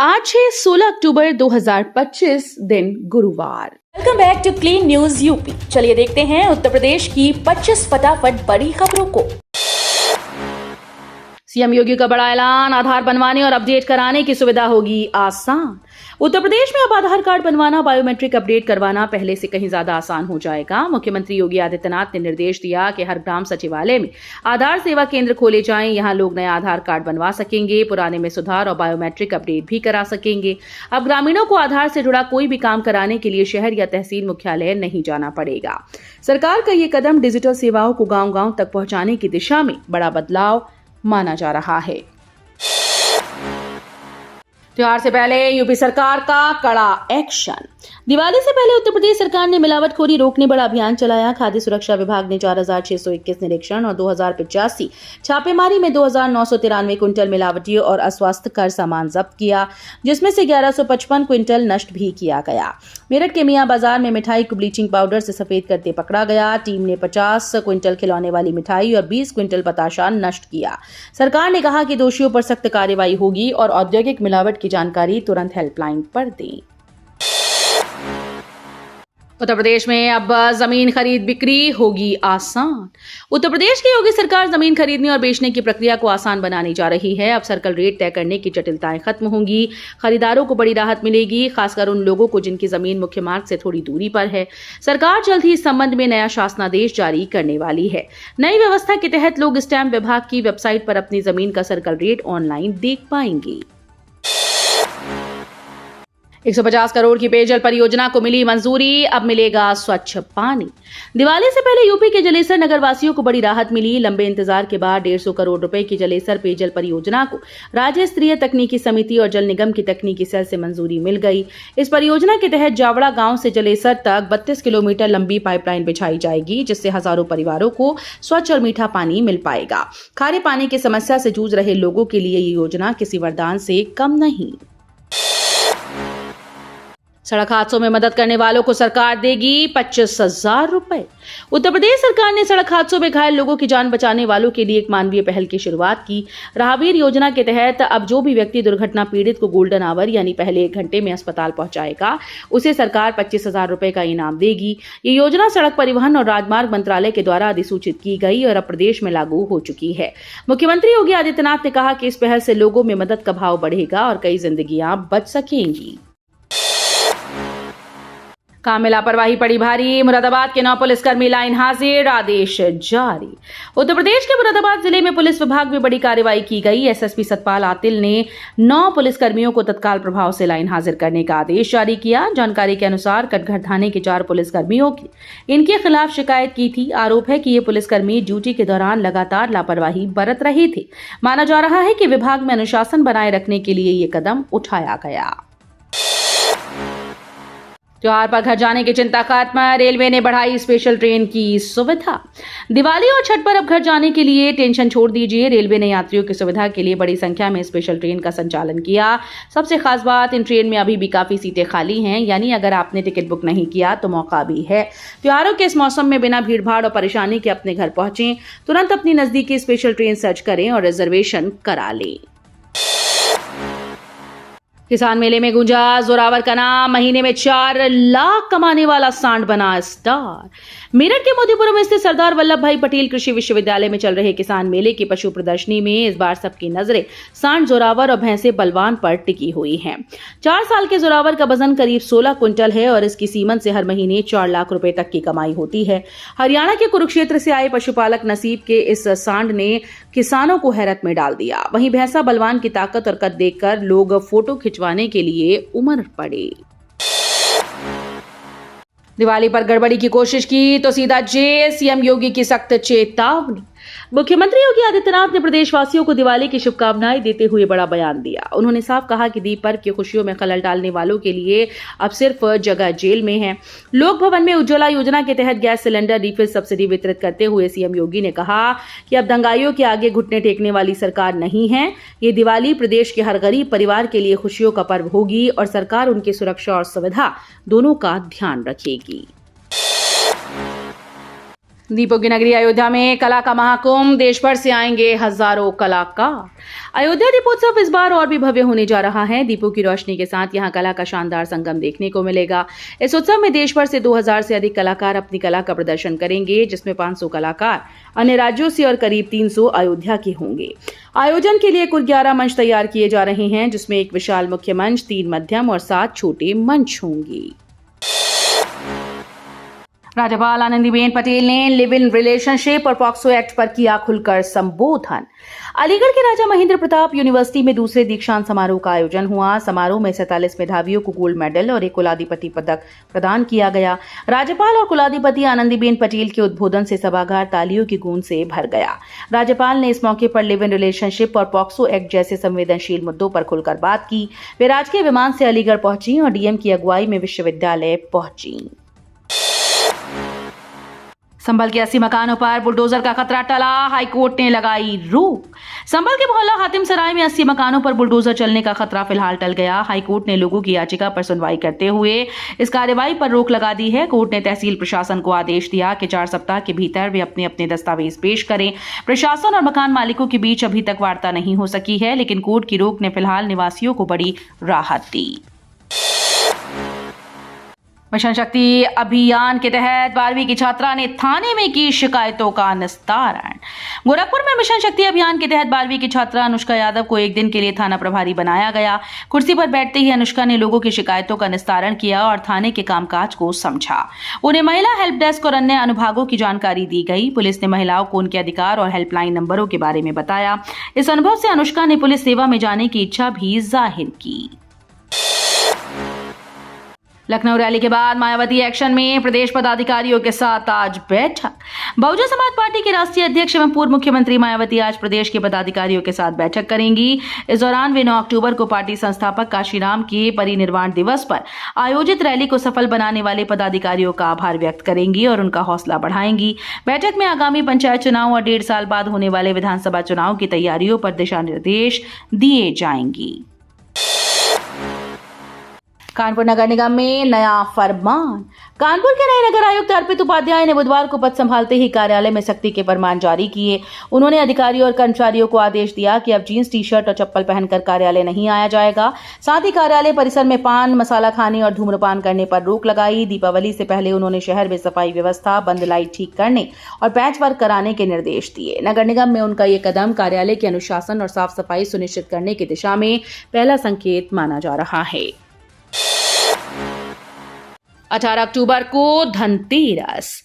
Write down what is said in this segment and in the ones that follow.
आज है 16 अक्टूबर 2025 दिन गुरुवार। Welcome back to clean news UP. चलिए देखते हैं उत्तर प्रदेश की 25 फटाफट बड़ी खबरों को। सीएम योगी का बड़ा ऐलान, आधार बनवाने और अपडेट कराने की सुविधा होगी आसान। उत्तर प्रदेश में अब आधार कार्ड बनवाना, बायोमेट्रिक अपडेट करवाना पहले से कहीं ज्यादा आसान हो जाएगा। मुख्यमंत्री योगी आदित्यनाथ ने निर्देश दिया कि हर ग्राम सचिवालय में आधार सेवा केंद्र खोले जाएं। यहां लोग नया आधार कार्ड बनवा सकेंगे, पुराने में सुधार और बायोमेट्रिक अपडेट भी करा सकेंगे। अब ग्रामीणों को आधार से जुड़ा कोई भी काम कराने के लिए शहर या तहसील मुख्यालय नहीं जाना पड़ेगा। सरकार का ये कदम डिजिटल सेवाओं को गांव-गांव तक पहुंचाने की दिशा में बड़ा बदलाव माना जा रहा है। त्योहार से पहले यूपी सरकार का कड़ा एक्शन। दिवाली से पहले उत्तर प्रदेश सरकार ने मिलावटखोरी रोकने बड़ा अभियान चलाया। खाद्य सुरक्षा विभाग ने 4,621 निरीक्षण और 2,085 छापेमारी में 2,993 क्विंटल मिलावटी और अस्वास्थ्यकर सामान जब्त किया, जिसमें से 1,155 क्विंटल नष्ट भी किया गया। मेरठ के मियां बाजार में मिठाई को ब्लीचिंग पाउडर से सफेद करते पकड़ा गया। टीम ने 50 क्विंटल खिलौने वाली मिठाई और 20 क्विंटल बताशा नष्ट किया। सरकार ने कहा कि दोषियों पर सख्त कार्रवाई होगी और औद्योगिक मिलावट की जानकारी तुरंत हेल्पलाइन पर दें। उत्तर प्रदेश में अब जमीन खरीद बिक्री होगी आसान। उत्तर प्रदेश की योगी सरकार जमीन खरीदने और बेचने की प्रक्रिया को आसान बनाने जा रही है। अब सर्कल रेट तय करने की जटिलताएं खत्म होंगी। खरीदारों को बड़ी राहत मिलेगी, खासकर उन लोगों को जिनकी जमीन मुख्य मार्ग से थोड़ी दूरी पर है। सरकार जल्द ही इस संबंध में नया शासनादेश जारी करने वाली है। नई व्यवस्था के तहत लोग स्टैंप विभाग की वेबसाइट पर अपनी जमीन का सर्कल रेट ऑनलाइन देख पाएंगे। 150 करोड़ की पेयजल परियोजना को मिली मंजूरी, अब मिलेगा स्वच्छ पानी। दिवाली से पहले यूपी के जलेसर नगरवासियों को बड़ी राहत मिली। लंबे इंतजार के बाद 150 करोड़ रुपए की जलेसर पेयजल परियोजना को राज्य स्तरीय तकनीकी समिति और जल निगम की तकनीकी सेल से मंजूरी मिल गई। इस परियोजना के तहत जावड़ा गांव से जलेसर तक 32 किलोमीटर लंबी पाइपलाइन बिछाई जाएगी, जिससे हजारों परिवारों को स्वच्छ और मीठा पानी मिल पाएगा। खारे पानी की समस्या से जूझ रहे लोगों के लिए ये योजना किसी वरदान से कम नहीं। सड़क हादसों में मदद करने वालों को सरकार देगी 25,000 रुपए। उत्तर प्रदेश सरकार ने सड़क हादसों में घायल लोगों की जान बचाने वालों के लिए एक मानवीय पहल की शुरुआत की। राहवीर योजना के तहत अब जो भी व्यक्ति दुर्घटना पीड़ित को गोल्डन आवर यानी पहले 1 घंटे में अस्पताल पहुंचाएगा, उसे सरकार 25,000 रुपए का इनाम देगी। ये योजना सड़क परिवहन और राजमार्ग मंत्रालय के द्वारा अधिसूचित की गई और अब प्रदेश में लागू हो चुकी है। मुख्यमंत्री योगी आदित्यनाथ ने कहा कि इस पहल से लोगों में मदद का भाव बढ़ेगा और कई जिंदगियां बच सकेंगी। काम में लापरवाही पड़ी भारी, मुरादाबाद के 9 पुलिसकर्मी लाइन हाजिर, आदेश जारी। उत्तर प्रदेश के मुरादाबाद जिले में पुलिस विभाग में बड़ी कार्रवाई की गई। एसएसपी सतपाल आतिल ने 9 पुलिसकर्मियों को तत्काल प्रभाव से लाइन हाजिर करने का आदेश जारी किया। जानकारी के अनुसार कटघर थाने के 4 पुलिसकर्मियों की इनके खिलाफ शिकायत की थी। आरोप है कि ये पुलिसकर्मी ड्यूटी के दौरान लगातार लापरवाही बरत रहे थे। माना जा रहा है कि विभाग में अनुशासन बनाए रखने के लिए ये कदम उठाया गया। त्योहार पर घर जाने की चिंता खत्म, रेलवे ने बढ़ाई स्पेशल ट्रेन की सुविधा। दिवाली और छठ पर अब घर जाने के लिए टेंशन छोड़ दीजिए। रेलवे ने यात्रियों की सुविधा के लिए बड़ी संख्या में स्पेशल ट्रेन का संचालन किया। सबसे खास बात, इन ट्रेन में अभी भी काफी सीटें खाली हैं, यानी अगर आपने टिकट बुक नहीं किया तो मौका भी है। त्योहारों के इस मौसम में बिना भीड़भाड़ और परेशानी के अपने घर पहुंचें। तुरंत अपनी नजदीकी स्पेशल ट्रेन सर्च करें और रिजर्वेशन करा लें। किसान मेले में गूंजा जोरावर का नाम, महीने में 4 लाख कमाने वाला सांड बना स्टार। मेरठ के मोतीपुरम स्थित सरदार वल्लभ भाई पटेल कृषि विश्वविद्यालय में चल रहे किसान मेले की पशु प्रदर्शनी में इस बार सबकी नजरें सांड, जोरावर और भैंसे बलवान पर टिकी हुई हैं। 4 साल के जोरावर का वजन करीब 16 क्विंटल है और इसकी सीमन से हर महीने 4 लाख रुपए तक की कमाई होती है। हरियाणा के कुरुक्षेत्र से आए पशुपालक नसीब के इस सांड ने किसानों को हैरत में डाल दिया। वहीं भैंसा बलवान की ताकत और कद देखकर लोग फोटो खिंचवाने के लिए उमड़ पड़े। दिवाली पर गड़बड़ी की कोशिश की तो सीधा जेल, सीएम योगी की सख्त चेतावनी। मुख्यमंत्री योगी आदित्यनाथ ने प्रदेशवासियों को दिवाली की शुभकामनाएं देते हुए बड़ा बयान दिया। उन्होंने साफ कहा कि दीप पर्व की खुशियों में खलल डालने वालों के लिए अब सिर्फ जगह जेल में है। लोक भवन में उज्ज्वला योजना के तहत गैस सिलेंडर रिफिल सब्सिडी वितरित करते हुए सीएम योगी ने कहा कि अब दंगाइयों के आगे घुटने टेकने वाली सरकार नहीं है। ये दिवाली प्रदेश के हर गरीब परिवार के लिए खुशियों का पर्व होगी और सरकार उनकी सुरक्षा और सुविधा दोनों का ध्यान रखेगी। दीपों की नगरी अयोध्या में कला का महाकुंभ, देश भर से आएंगे हजारों कलाकार। अयोध्या दीपोत्सव इस बार और भी भव्य होने जा रहा है। दीपों की रोशनी के साथ यहां कला का शानदार संगम देखने को मिलेगा। इस उत्सव में देश भर से 2000 से अधिक कलाकार अपनी कला का प्रदर्शन करेंगे, जिसमें 500 कलाकार अन्य राज्यों से और करीब 300 अयोध्या के होंगे। आयोजन के लिए कुल 11 मंच तैयार किए जा रहे हैं, जिसमें एक विशाल मुख्य मंच, 3 मध्यम और 7 छोटे मंच होंगे। राज्यपाल आनंदीबेन पटेल ने लिव इन रिलेशनशिप और पॉक्सो एक्ट पर किया खुलकर संबोधन। अलीगढ़ के राजा महेंद्र प्रताप यूनिवर्सिटी में दूसरे दीक्षांत समारोह का आयोजन हुआ। समारोह में 47 मेधावियों को गोल्ड मेडल और एक कुलाधिपति पदक प्रदान किया गया। राज्यपाल और कुलाधिपति आनंदीबेन पटेल के उद्बोधन से सभागार तालियों की गूंज से भर गया। राज्यपाल ने इस मौके पर लिव इन रिलेशनशिप और पॉक्सो एक्ट जैसे संवेदनशील मुद्दों पर खुलकर बात की। वे राजकीय विमान से अलीगढ़ पहुंची और डीएम की अगुवाई में विश्वविद्यालय पहुंची। संभल के 80 मकानों पर बुलडोजर का खतरा टला, हाईकोर्ट ने लगाई रोक। संभल के मोहल्ला हातिम सराय में 80 मकानों पर बुलडोजर चलने का खतरा फिलहाल टल गया। हाईकोर्ट ने लोगों की याचिका पर सुनवाई करते हुए इस कार्यवाही पर रोक लगा दी है। कोर्ट ने तहसील प्रशासन को आदेश दिया कि 4 सप्ताह के भीतर वे अपने अपने दस्तावेज पेश करें। प्रशासन और मकान मालिकों के बीच अभी तक वार्ता नहीं हो सकी है, लेकिन कोर्ट की रोक ने फिलहाल निवासियों को बड़ी राहत दी। मिशन शक्ति अभियान के तहत 12वीं की छात्रा ने थाने में की शिकायतों का निस्तारण। गोरखपुर में मिशन शक्ति अभियान के तहत 12वीं की छात्रा अनुष्का यादव को एक दिन के लिए थाना प्रभारी बनाया गया। कुर्सी पर बैठते ही अनुष्का ने लोगों की शिकायतों का निस्तारण किया और थाने के कामकाज को समझा। उन्हें महिला हेल्प डेस्क और अन्य अनुभागों की जानकारी दी गई। पुलिस ने महिलाओं को उनके अधिकार और हेल्पलाइन नंबरों के बारे में बताया। इस अनुभव से अनुष्का ने पुलिस सेवा में जाने की इच्छा भी जाहिर की। लखनऊ रैली के बाद मायावती एक्शन में, प्रदेश पदाधिकारियों के साथ आज बैठक। बहुजन समाज पार्टी के राष्ट्रीय अध्यक्ष एवं पूर्व मुख्यमंत्री मायावती आज प्रदेश के पदाधिकारियों के साथ बैठक करेंगी। इस दौरान वे 9 अक्टूबर को पार्टी संस्थापक काशीराम के परिनिर्वाण दिवस पर आयोजित रैली को सफल बनाने वाले पदाधिकारियों का आभार व्यक्त करेंगी और उनका हौसला बढ़ाएंगी। बैठक में आगामी पंचायत चुनाव और 1.5 साल बाद होने वाले विधानसभा चुनाव की तैयारियों पर दिशा निर्देश दिए जाएंगी। कानपुर नगर निगम में नया फरमान। कानपुर के नए नगर आयुक्त अर्पित उपाध्याय ने बुधवार को पद संभालते ही कार्यालय में सख्ती के फरमान जारी किए। उन्होंने अधिकारियों और कर्मचारियों को आदेश दिया कि अब जींस टी शर्ट और चप्पल पहनकर कार्यालय नहीं आया जाएगा। साथ ही कार्यालय परिसर में पान मसाला खाने और धूम्रपान करने पर रोक लगाई। दीपावली से पहले उन्होंने शहर में सफाई व्यवस्था, बंद लाइट ठीक करने और पैच वर्क कराने के निर्देश दिए। नगर निगम में उनका ये कदम कार्यालय के अनुशासन और साफ सफाई सुनिश्चित करने की दिशा में पहला संकेत माना जा रहा है। 18 अक्टूबर को धनतेरस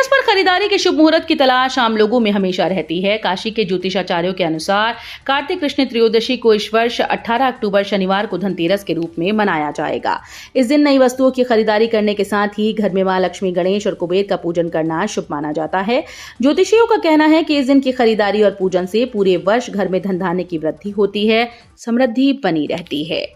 पर खरीदारी के शुभ मुहूर्त की तलाश आम लोगों में हमेशा रहती है। काशी के ज्योतिषाचार्यों के अनुसार कार्तिक कृष्ण त्रयोदशी को इस वर्ष 18 अक्टूबर शनिवार को धनतेरस के रूप में मनाया जाएगा। इस दिन नई वस्तुओं की खरीदारी करने के साथ ही घर में मां लक्ष्मी, गणेश और कुबेर का पूजन करना शुभ माना जाता है। ज्योतिषियों का कहना है कि इस दिन की खरीदारी और पूजन से पूरे वर्ष घर में धन धान्य की वृद्धि होती है, समृद्धि बनी रहती है।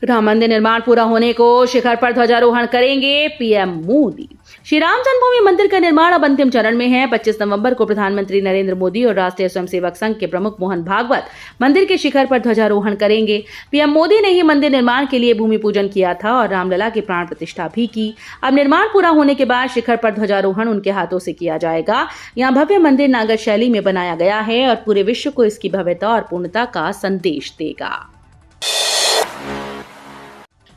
राम मंदिर निर्माण पूरा होने को शिखर पर ध्वजारोहण करेंगे पीएम मोदी। श्री राम जन्मभूमि मंदिर का निर्माण अब अंतिम चरण में है। 25 नवंबर को प्रधानमंत्री नरेंद्र मोदी और राष्ट्रीय स्वयंसेवक संघ के प्रमुख मोहन भागवत मंदिर के शिखर पर ध्वजारोहण करेंगे। पीएम मोदी ने ही मंदिर निर्माण के लिए भूमि पूजन किया था और रामलला की प्राण प्रतिष्ठा भी की। अब निर्माण पूरा होने के बाद शिखर पर ध्वजारोहण उनके हाथों से किया जाएगा। यहाँ भव्य मंदिर नागर शैली में बनाया गया है और पूरे विश्व को इसकी भव्यता और पूर्णता का संदेश देगा।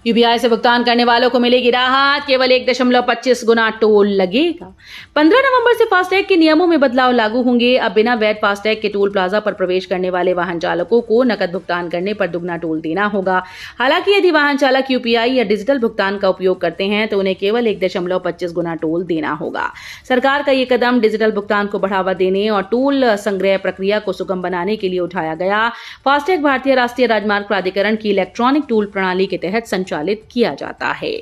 यूपीआई से भुगतान करने वालों को मिलेगी राहत, केवल 1.25 गुना टोल लगेगा। 15 नवंबर से फास्टैग के नियमों में बदलाव लागू होंगे। अब बिना वैध फास्टैग के टोल प्लाजा पर प्रवेश करने वाले वाहन चालकों को नकद भुगतान करने पर दुगना टोल देना होगा। हालांकि यदि वाहन चालक यूपीआई या डिजिटल भुगतान का उपयोग करते हैं तो उन्हें केवल 1.25 गुना टोल देना होगा। सरकार का ये कदम डिजिटल भुगतान को बढ़ावा देने और टोल संग्रह प्रक्रिया को सुगम बनाने के लिए उठाया गया। फास्टैग भारतीय राष्ट्रीय राजमार्ग प्राधिकरण की इलेक्ट्रॉनिक टोल प्रणाली के तहत संचालित किया जाता है।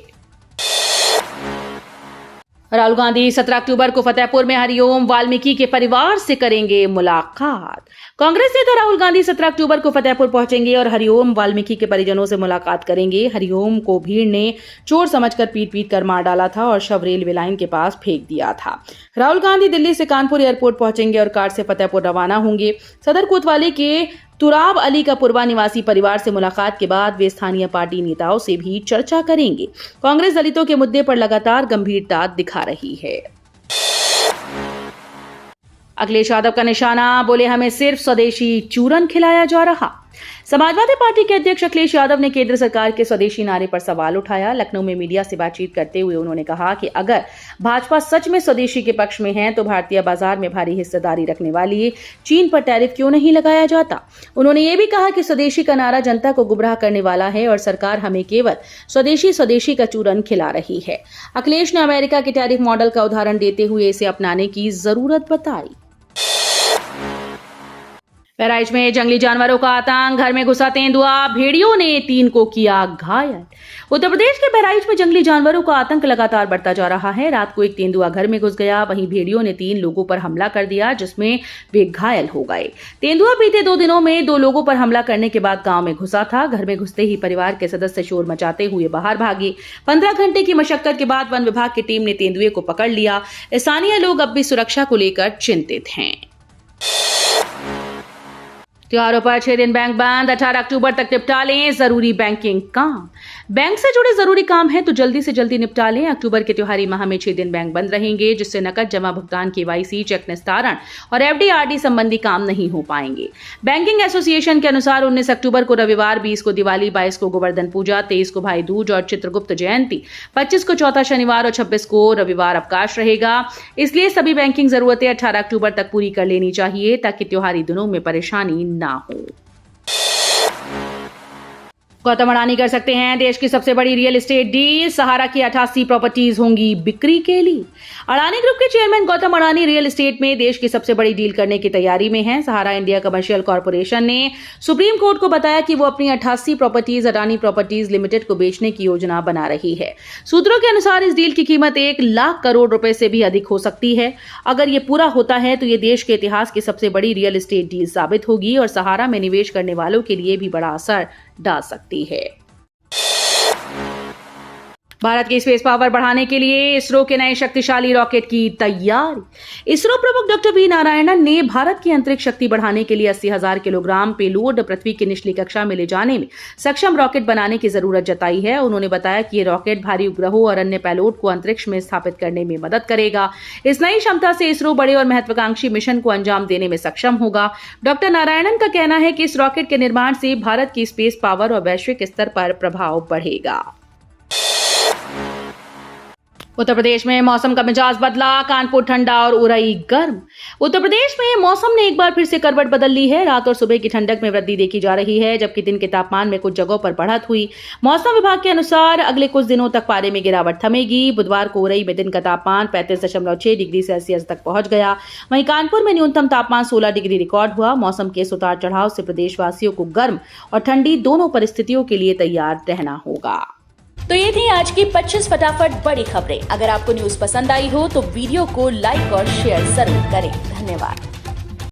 राहुल गांधी 17 अक्टूबर को फतेहपुर में हरिओम वाल्मीकि के परिवार से करेंगे मुलाकात। कांग्रेस नेता राहुल गांधी 17 अक्टूबर को फतेहपुर पहुंचेंगे और हरिओम वाल्मीकि के परिजनों से मुलाकात करेंगे। हरिओम को भीड़ ने चोर समझकर पीट कर मार डाला था और शव रेलवे लाइन के पास फेंक दिया था। राहुल गांधी दिल्ली से कानपुर एयरपोर्ट पहुंचेंगे और कार से फतेहपुर रवाना होंगे। सदर कोतवाली के तुराब अली का पुरवा निवासी परिवार से मुलाकात के बाद वे स्थानीय पार्टी नेताओं से भी चर्चा करेंगे। कांग्रेस दलितों के मुद्दे पर लगातार गंभीरता दिखा रही है। अखिलेश यादव का निशाना, बोले हमें सिर्फ स्वदेशी चूरन खिलाया जा रहा। समाजवादी पार्टी के अध्यक्ष अखिलेश यादव ने केंद्र सरकार के स्वदेशी नारे पर सवाल उठाया। लखनऊ में मीडिया से बातचीत करते हुए उन्होंने कहा कि अगर भाजपा सच में स्वदेशी के पक्ष में है तो भारतीय बाजार में भारी हिस्सेदारी रखने वाली चीन पर टैरिफ क्यों नहीं लगाया जाता। उन्होंने ये भी कहा कि स्वदेशी का नारा जनता को गुमराह करने वाला है और सरकार हमें केवल स्वदेशी का चूरन खिला रही है। अखिलेश ने अमेरिका के टैरिफ मॉडल का उदाहरण देते हुए इसे अपनाने की जरूरत बताई। बहराइच में जंगली जानवरों का आतंक, घर में घुसा तेंदुआ, भेड़ियों ने 3 को किया घायल। उत्तर प्रदेश के बहराइच में जंगली जानवरों का आतंक लगातार बढ़ता जा रहा है। रात को एक तेंदुआ घर में घुस गया, वहीं भेड़ियों ने 3 लोगों पर हमला कर दिया, जिसमें वे घायल हो गए। तेंदुआ बीते 2 दिनों में 2 लोगों पर हमला करने के बाद गांव में घुसा था। घर में घुसते ही परिवार के सदस्य शोर मचाते हुए बाहर भागे। 15 घंटे की मशक्कत के बाद वन विभाग की टीम ने तेंदुए को पकड़ लिया। स्थानीय लोग अब भी सुरक्षा को लेकर चिंतित हैं। त्योहारों पर 6 दिन बैंक बंद, 18 अक्टूबर तक निपटा लें जरूरी बैंकिंग काम। बैंक से जुड़े जरूरी काम है तो जल्दी से जल्दी निपटा लें। अक्टूबर के त्योहारी माह में 6 दिन बैंक बंद रहेंगे, जिससे नकद जमा, भुगतान, केवाईसी, चेक निस्तारण और एफडी आरडी संबंधी काम नहीं हो पाएंगे। बैंकिंग एसोसिएशन के अनुसार 19 अक्टूबर को रविवार, 20 को दिवाली, 22 को गोवर्धन पूजा, 23 को भाई दूज और चित्रगुप्त जयंती, 25 को चौथा शनिवार और 26 को रविवार अवकाश रहेगा। इसलिए सभी बैंकिंग जरूरतें 18 अक्टूबर तक पूरी कर लेनी चाहिए ताकि त्योहारी दिनों में परेशानी ना हो। गौतम अडानी कर सकते हैं देश की सबसे बड़ी रियल एस्टेट डील, सहारा की 88 प्रॉपर्टीज होंगी बिक्री के लिए। अडानी ग्रुप के chairman Gautam Adani real estate में देश की सबसे बड़ी डील करने की तैयारी में हैं। सहारा इंडिया कमर्शियल कॉर्पोरेशन ने सुप्रीम कोर्ट को बताया कि वो अपनी 88 प्रॉपर्टीज अडानी प्रॉपर्टीज लिमिटेड को बेचने की योजना बना रही है। सूत्रों के अनुसार इस डील की कीमत 1 लाख करोड़ रुपए से भी अधिक हो सकती है। अगर ये पूरा होता है तो ये देश के इतिहास की सबसे बड़ी रियल एस्टेट डील साबित होगी और सहारा में निवेश करने वालों के लिए भी बड़ा असर डाल सकती है। भारत की स्पेस पावर बढ़ाने के लिए इसरो के नए शक्तिशाली रॉकेट की तैयारी। इसरो प्रमुख डॉक्टर वी नारायणन ने भारत की अंतरिक्ष शक्ति बढ़ाने के लिए 80,000 किलोग्राम पेलोड पृथ्वी की निचली कक्षा में ले जाने में सक्षम रॉकेट बनाने की जरूरत जताई है। उन्होंने बताया कि ये रॉकेट भारी उपग्रहों और अन्य पेलोड को अंतरिक्ष में स्थापित करने में मदद करेगा। इस नई क्षमता से इसरो बड़े और महत्वाकांक्षी मिशन को अंजाम देने में सक्षम होगा। डॉक्टर नारायणन का कहना है कि इस रॉकेट के निर्माण से भारत की स्पेस पावर और वैश्विक स्तर पर प्रभाव बढ़ेगा। उत्तर प्रदेश में मौसम का मिजाज बदला, कानपुर ठंडा और उरई गर्म। उत्तर प्रदेश में मौसम ने एक बार फिर से करवट बदल ली है। रात और सुबह की ठंडक में वृद्धि देखी जा रही है, जबकि दिन के तापमान में कुछ जगहों पर बढ़त हुई। मौसम विभाग के अनुसार अगले कुछ दिनों तक पारे में गिरावट थमेगी। बुधवार को उरई में दिन का तापमान 35.6 डिग्री सेल्सियस तक पहुंच गया। वहीं कानपुर में न्यूनतम तापमान 16 डिग्री रिकॉर्ड हुआ। मौसम के इस उतार चढ़ाव से प्रदेशवासियों को गर्म और ठंडी दोनों परिस्थितियों के लिए तैयार रहना होगा। तो ये थी आज की 25 फटाफट बड़ी खबरें। अगर आपको न्यूज पसंद आई हो तो वीडियो को लाइक और शेयर जरूर करें। धन्यवाद।